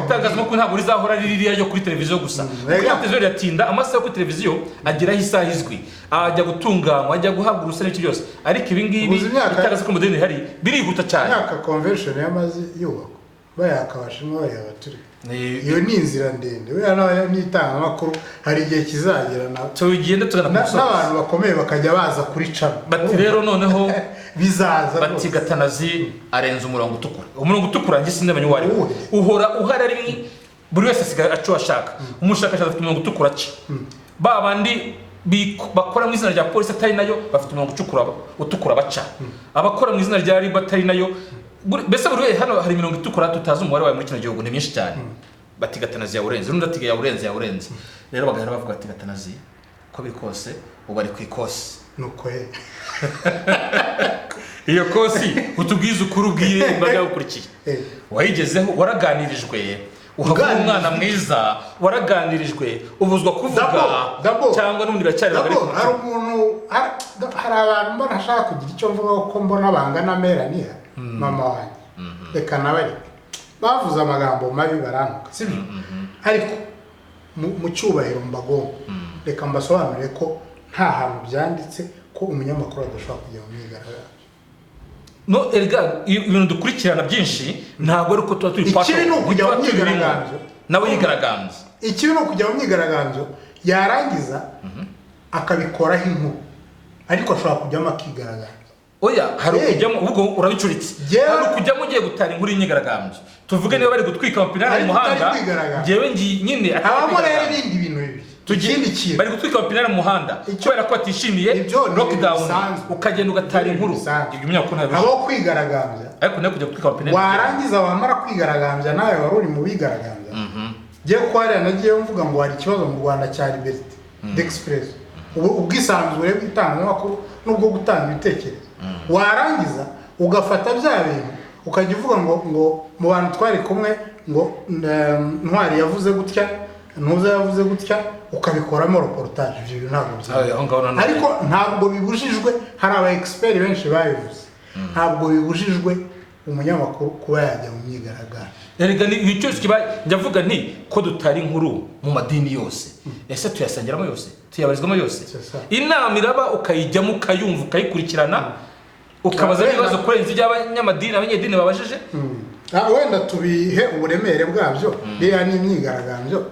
A: itangazamakuru ntabwo rizahora ririya ryo kuri televiziyo gusa kuri televiziyo riratinda amasaha yo kuri televiziyo ageraho isaha izwi ajya gutunganywa ajya guhabwa urusa n'iki byose ariko ibi ngibi itangazamakuru moderne hari birihuta cyane
B: imyaka convention yamaze yubakwa bayaka abashinwa bayaba turi iyo ni inzira ndende weya n'itangazamakuru hari igihe kizagera na
A: tugenda tugana ku musozi
B: n'abantu bakomeye bakajya baza kuri cana
A: bati rero noneho
B: bizaza
A: bati Gatanazi arenze umurongo utukura njye sindamenye uwari uhora uhari ari buri wese asigaye aco ashaka umushakashatsi afite umurongo utukura aca babandi bakora mu izina rya polisi atari nayo bafite umurongo utukura baca abakora mu izina rya riba atari nayo bese buri wese hano hari imirongo itukura tutazi umubare wawe muri kino gihugu ni myinshi cyane bati Gatanazi yawurenze n'undi ati yawurenze rero bagahera bavuga ati Gatanazi ko biri kose ubu ari ku ikosi
B: nuko
A: iyo kosi utubwiza ukuri ubwire imbaga yakurikiye wayigezeho waraganirijwe uhabwa umwana mwiza waraganirijwe ubuzwa kuvuga cyangwa n'undi biracyari
B: hari umuntu hari abantu mbona ashaka kugira icyo mvuga ko mbona bangana Melania mama wanjye reka nawe bavuze amagambo mabi barantuka sibyo ariko mu cyubahiro mbagomba reka mbasobanurire ko nta hantu byanditse ko umunyamakuru adashobora kujya mu myigaragambyo
A: no erega ibintu dukurikirana byinshi ntabwo ari uko tuba turi
B: pato ikibi ni ukujya mu myigaragambyo
A: nawe yigaragambye
B: ikibi ni ukujya mu myigaragambyo yarangiza akabikoraho inkuru ariko ashobora kujyamo akigaragambya
A: oya hari ukujyamo ubwo urabicuritse hari ukujyamo ugiye gutara inkuru y'imyigaragambyo tuvuge niba bari gutwika amapinari mu muhanda njyewe nyine
B: habamo rero ibindi bintu bibi ikindi kintu
A: bari gutwika amapinari mu muhanda kubera ko atishimiye lockdown ukagenda ugatara inkuru imyaka ntabwo
B: abo kwigaragambya
A: ariko nayo kujya gutwika amapinari
B: warangiza wamara kwigaragambya nawe wari uri mu bigaragambya ngiye kwari nagiye mvuga ngo hari ikibazo mu Rwanda cya liberty d'express ubwisanzure bw'itangazamakuru n'ubwo gutanga ibitekerezo warangiza ugafata bya bintu ukajya uvuga ngo mu bantu twari kumwe ngo Ntwari yavuze gutya Ntuza yavuze gutya ukabikoramo reportage ibyo ntabwo byaba ariko ntabwo bibujijwe hari aba expert benshi bayivuze ntabwo bibujijwe umunyamakuru kuba yajya mu myigaragambyo
A: erega ni cyo kibaye ndavuga nti ko dutari inkuru mu madini yose ese tuyasangiramo yose tuyabarizwamo yose inama iraba ukayijyamo ukayumva ukayikurikirana ukabaza ibibazo kurenza iby'abanyamadini abanyedini babajije
B: wenda tubihe uburemere bwabyo biriya ni imyigaragambyo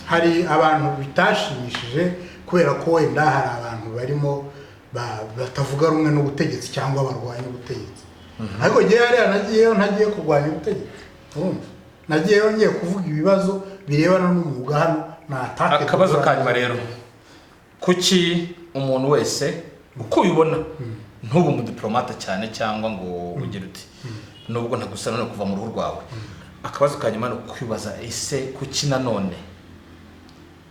B: hari abantu bitashimishije kubera ko wenda hari abantu barimo batavuga rumwe n'ubutegetsi cyangwa barwanya ubutegetsi ariko ngiye hariya nagiyeyo ntagiye kurwanya ubutegetsi nagiyeyo ngiye kuvuga ibibazo birebana n'umwuga hano natake
A: akabazo kanyuma rero kuki umuntu wese uko ubibona ntubu umudiplomate cyane cyangwa ngo ugire uti nubwo ntagusana no kuva mu ruhu rwawe akabazo kanyuma no kwibaza ese kuki nanone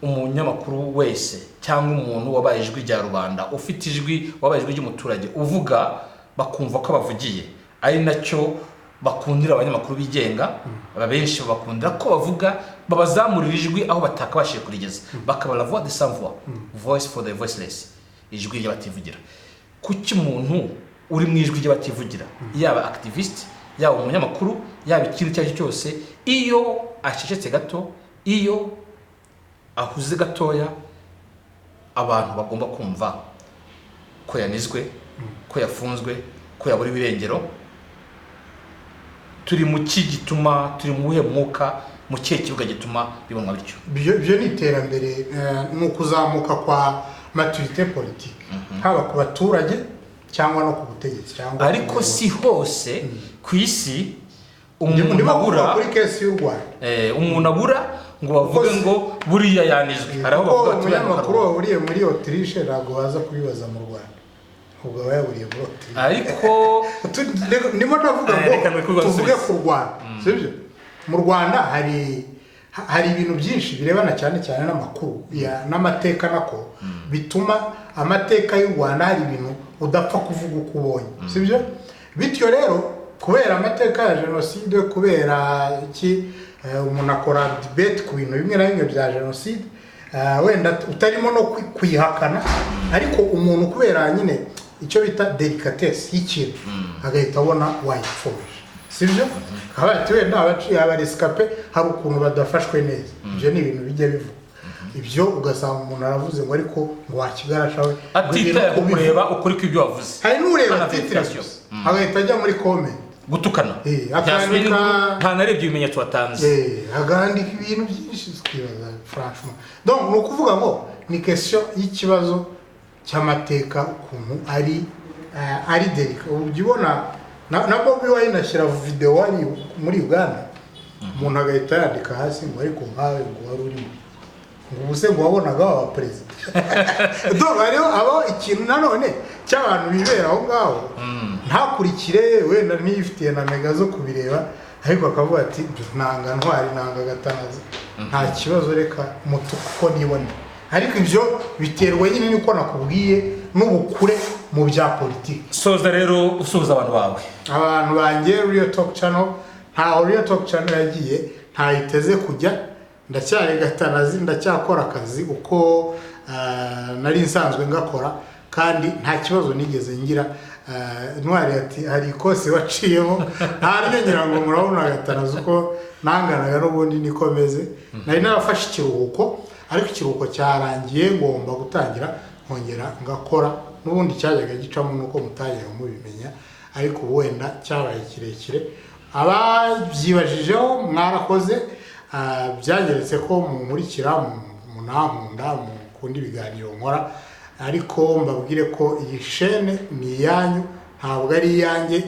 A: umunyamakuru wese cyangwa umuntu wabaye ijwi rya rubanda ufite ijwi wabaye ijwi ry'umuturage uvuga bakumva ko bavugiye ari nacyo bakundira abanyamakuru bigenga abenshi bakundira ko bavuga babazamurira ijwi aho batakabashije kurigeza bakaba la voix de sans voix voice for the voiceless ijwi ry'abativugira kuki umuntu uri mu ijwi ry'abativugira yaba activist yaba umunyamakuru yaba ikintu cyacyo cyose iyo asheshetse gato iyo ahuze gatoya abantu bagomba kumva ko yanizwe ko yafunzwe ko yabura ibirengero turi mu gituma turi mu buhe mwuka mu kihe kibuga gituma bibonwa bityo
B: byo ni iterambere mu kuzamuka kwa maturité politique haba ku baturage cyangwa no ku butegetsi cyangwa
A: ariko si hose ku isi
B: umuntu abura kuri case y'u Rwanda
A: umuntu abura ngo bavuge ngo buriya yanizwe
B: araho bavuga ati umunyamakuru waburiye muri Autriche ntabwo baza kubibaza mu Rwanda ubwo bayaburiye muri Autriche
A: ariko
B: ndimo ndavuga ngo tuvuge ku Rwanda sibyo mu Rwanda hari ibintu byinshi birebana cyane cyane n'amakuru n'amateka nako bituma amateka y'u Rwanda hari ibintu udapfa kuvuga uko ubonye sibyo bityo rero kubera amateka ya jenoside kubera iki umuntu akora debate ku bintu bimwe na bimwe bya jenoside wenda utarimo no kwihakana ariko umuntu kubera nyine icyo bita delicatesse y'ikintu agahita abona wayipfobije sibyo akaba ati wenda abaciye abarescape hari ukuntu badafashwe neza ibyo ni ibintu bijya bivuga ibyo ugasanga umuntu aravuze ngo ariko ngo wakigarashawe
A: atitaye ku kureba ukuri kw'ibyo wavuze
B: hari n'ureba atitira agahita ajya muri comment
A: gutukana nta narebye ibimenyetso watanze
B: agandika ibintu byinshi twibaza franchement donc no kuvuga ngo ni question y'ikibazo cy'amateka ukuntu ari delicat ubona na Bobi Wine ashyira video wari muri Uganda umuntu agahita yandika hasi ngo ariko nkawe ngo wari urimo ngo ubuse ngo wabonaga aba president donc hariho abo ikintu nanone cy'abantu bibera aho ngaho ntakurikire wenda ntiyifitiye na mega zo kubireba ariko akavuga ati nanga Ntwari nanga Gatanazi nta kibazo reka mutuko nibone ariko ibyo biterwa nyine niko nakubwiye n'ubukure mu bya politiki
A: soza rero usuhuza abantu
B: banjye Real Talk Channel nta Real Talk Channel yagiye ntayiteze kujya ndacyari Gatanazi ndacyakora akazi uko nari nsanzwe ngakora kandi nta kibazo nigeze ngira Ntwari ati hari ikose waciyemo ntaryo ngo murabona Gatanazi uko nanganaga n'ubundi nikomeze nari narafashe ikiruhuko ariko ikiruhuko cyarangiye ngomba gutangira nkongera ngakora n'ubundi cyajyaga gicamo nuko mutajyaga mubimenya ariko wenda cyabaye kirekire ababyibajijeho mwarakoze byageretse ko mumurikira munankunda mukunda ibiganiro nkora ariko mbabwire ko iyi chaîne ni yanyu ntabwo ari iyanjye,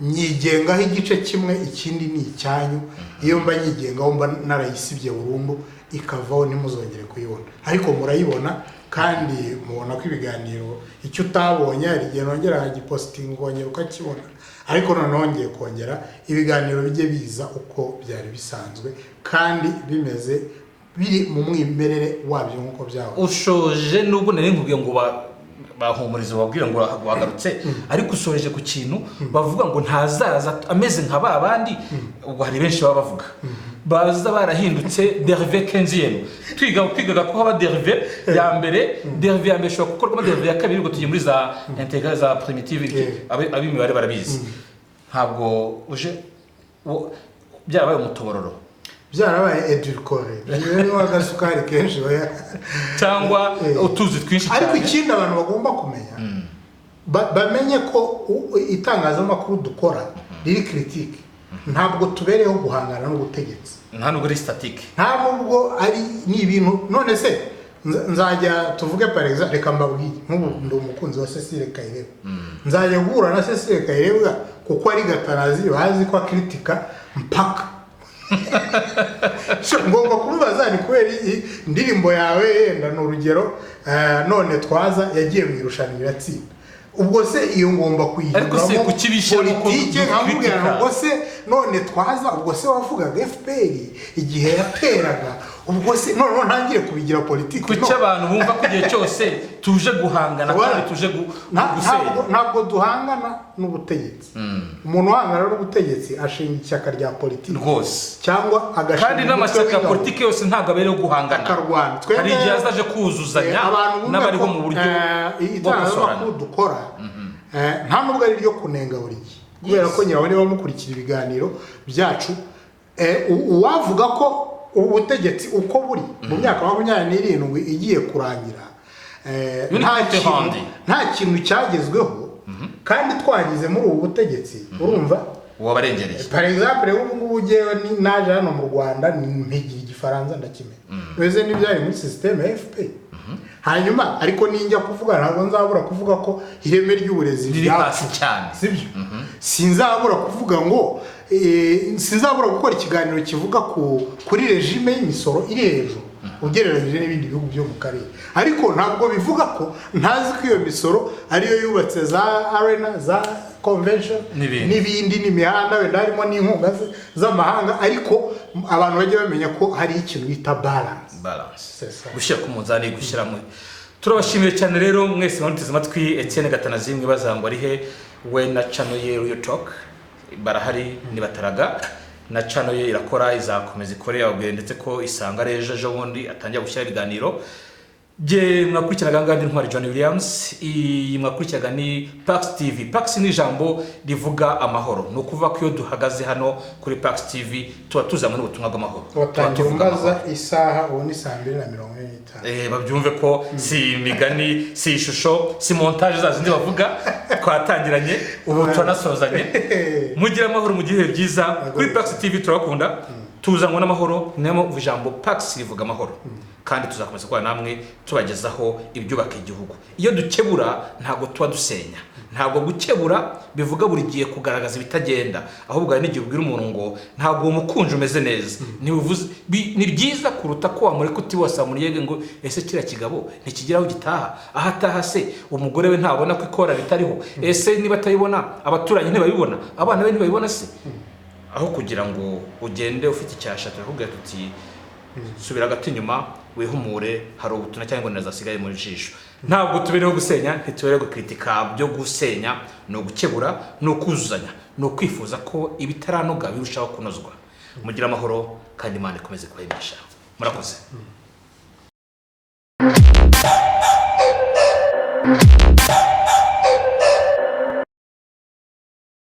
B: nyigengaho igice kimwe ikindi ni icyanyu. Iyo mba nyigengaho mba narayisibye burundu ikavaho ntimuzongere kuyibona, ariko murayibona kandi mubona ko ibiganiro icyo utabonye hari igihe nongera nkagipositinga wongera ukakibona, ariko noneho ngiye kongera ibiganiro bijye biza uko byari bisanzwe kandi bimeze biri mu mwimerere wabyo nk'uko byaho.
A: Ushoje nubwo nari nkubwiye ngo bahumuriza babwira ngo wagarutse, ariko usoreje ku kintu bavuga ngo ntazaza ameze nka babandi. Ubwo hari benshi baba bavuga baza barahindutse derive 15e, twigaga ko haba derive ya mbere, derive ya mbere shobora gukorwamo derive ya kabiri, ngo tujye muri za integral za primitive, ab'imibare barabizi. Ntabwo uje byabaye umutobororo,
B: byarabaye edulcoré, rero agasukari kenshi
A: cyangwa utuzi twinshi cyane.
B: Ariko ikindi abantu bagomba kumenya, bamenye ko itangazamakuru dukora riri critique, ntabwo tubereyeho guhangana n'ubutegetsi,
A: nta nubwo ari statique,
B: nta nubwo ari ni ibintu. None se nzajya tuvuge par exemple, reka mbabwiye nk'ubu ndi umukunzi wa Cecile Kayirebwa, nzajya guhura na Cecile Kayirebwa kuko ari gatanazi bazi ko akritika mpaka ngomba kumubaza ni kubera indirimbo yawe yenda n'urugero none twaza yagiye mu irushanwa iratsinda, ubwo se iyo ngomba kuyihinduramo politike nkamubwira ngo se none twaza, ubwo se wavugaga FPR igihe yateraga, ubwo se none ntangire kubigira politike.
A: Kuki abantu bumva ko igihe cyose tuje guhangana kandi tuje gusenya?
B: Ntabwo duhangana n'ubutegetsi. Umuntu uhangana n'ubutegetsi ashinga ishyaka rya politike
A: rwose,
B: cyangwa agashinga
A: kandi n'amashyaka ya politike yose ntabwo abereyeho guhangana. Hari igihe azaje kuzuzanya n'abariho mu buryo
B: itangazamakuru dukora, nta nubwo ari ryo kunenga buri gihe, kubera ko nyiraho niba mukurikira ibiganiro byacu, uwavuga ko ubutegetsi uko buri mu myaka 27 igiye kurangira, nta kintu cyagezweho kandi twagize muri ubu butegetsi, urumva
A: wabarengereye.
B: Par exemple ubu ngubu ugiye naje hano mu Rwanda mpigira igifaransa ndakimenya, weze n'ibyari muri system ya FPR. Hanyuma ariko ninjya kuvuga ntabwo nzabura kuvuga ko ireme ry'uburezi
A: riri hasi cyane,
B: sibyo? Sinzabura kuvuga ngo sinzabura gukora ikiganiro kivuga kuri regime y'imisoro iri hejuru ugereranyije n'ibindi bihugu byo mu karere, ariko ntabwo bivuga ko ntazi ko iyo misoro ariyo yubatse za arena, za convention n'ibindi n'imihanda, wenda harimo n'inkunga z'amahanga, ariko abantu bajye bamenya ko hari ikintu bita balance,
A: gushyira ku munzani, gushyira mu. Turabashimiye cyane rero mwese mwanteze amatwi. Etienne Gatanazi mwe bazangwa ari he, we na channel ye Real Talk barahari, ni bataraga na channel ye irakora, izakomeza ikore yabwiye ndetse ko isanga reje ejo bundi atangira gushyira ibiganiro. Je mwakurikiraga ngandi Ntwari John Williams, iyi mwakurikiraga ni Pax TV. Pax ni ijambo rivuga amahoro, no kuva ko iyo duhagaze hano kuri Pax TV tuba tuzamwe n'ubutumwa bw'amahoro.
B: Tuvuga isaha ubu ni 2:45.
A: Babyumve ko si imigani, si ishusho, si montage zazindi bavuga, twatangiranye ubu turanasozanye. Mugira amahoro mu gihe byiza kuri Pax TV, turakunda tuzangwa n'amahoro, nemo ijambo Pax rivuga amahoro. Kandi tuzakomeza kwa namwe tubagezaho ibyubaka igihugu. Iyo dukebura ntabwo tuba dusenya, ntabwo gukebura bivuga buri gihe kugaragaza ibitagenda, ahubwo ari n'igihe ubwira umuntu ngo ntabwo umukunje umeze neza, ni byiza kuruta ko wamureka uti wose amuriyege ngo ese kira kigabo ntikigeraho gitaha, aho ataha se umugore we ntabona ko ikora ritariho, ese niba atayibona abaturanyi ntibabibona, abana be ntibabibona se. Aho kugira ngo ugende ufite icyasha turakubwira tuti subira gati nyuma wihumure, hari ubutuna cyangwa ngo nazasigaye muri jisho. Ntabwo tubereho gusenya, ntitubereho kritika byo gusenya, no gukebura, no kuzuzanya, no kwifuza ko ibitaranoga birushaho kunozwa. Mugira amahoro kandi Imana ikomeze kubahimisha. Murakoze.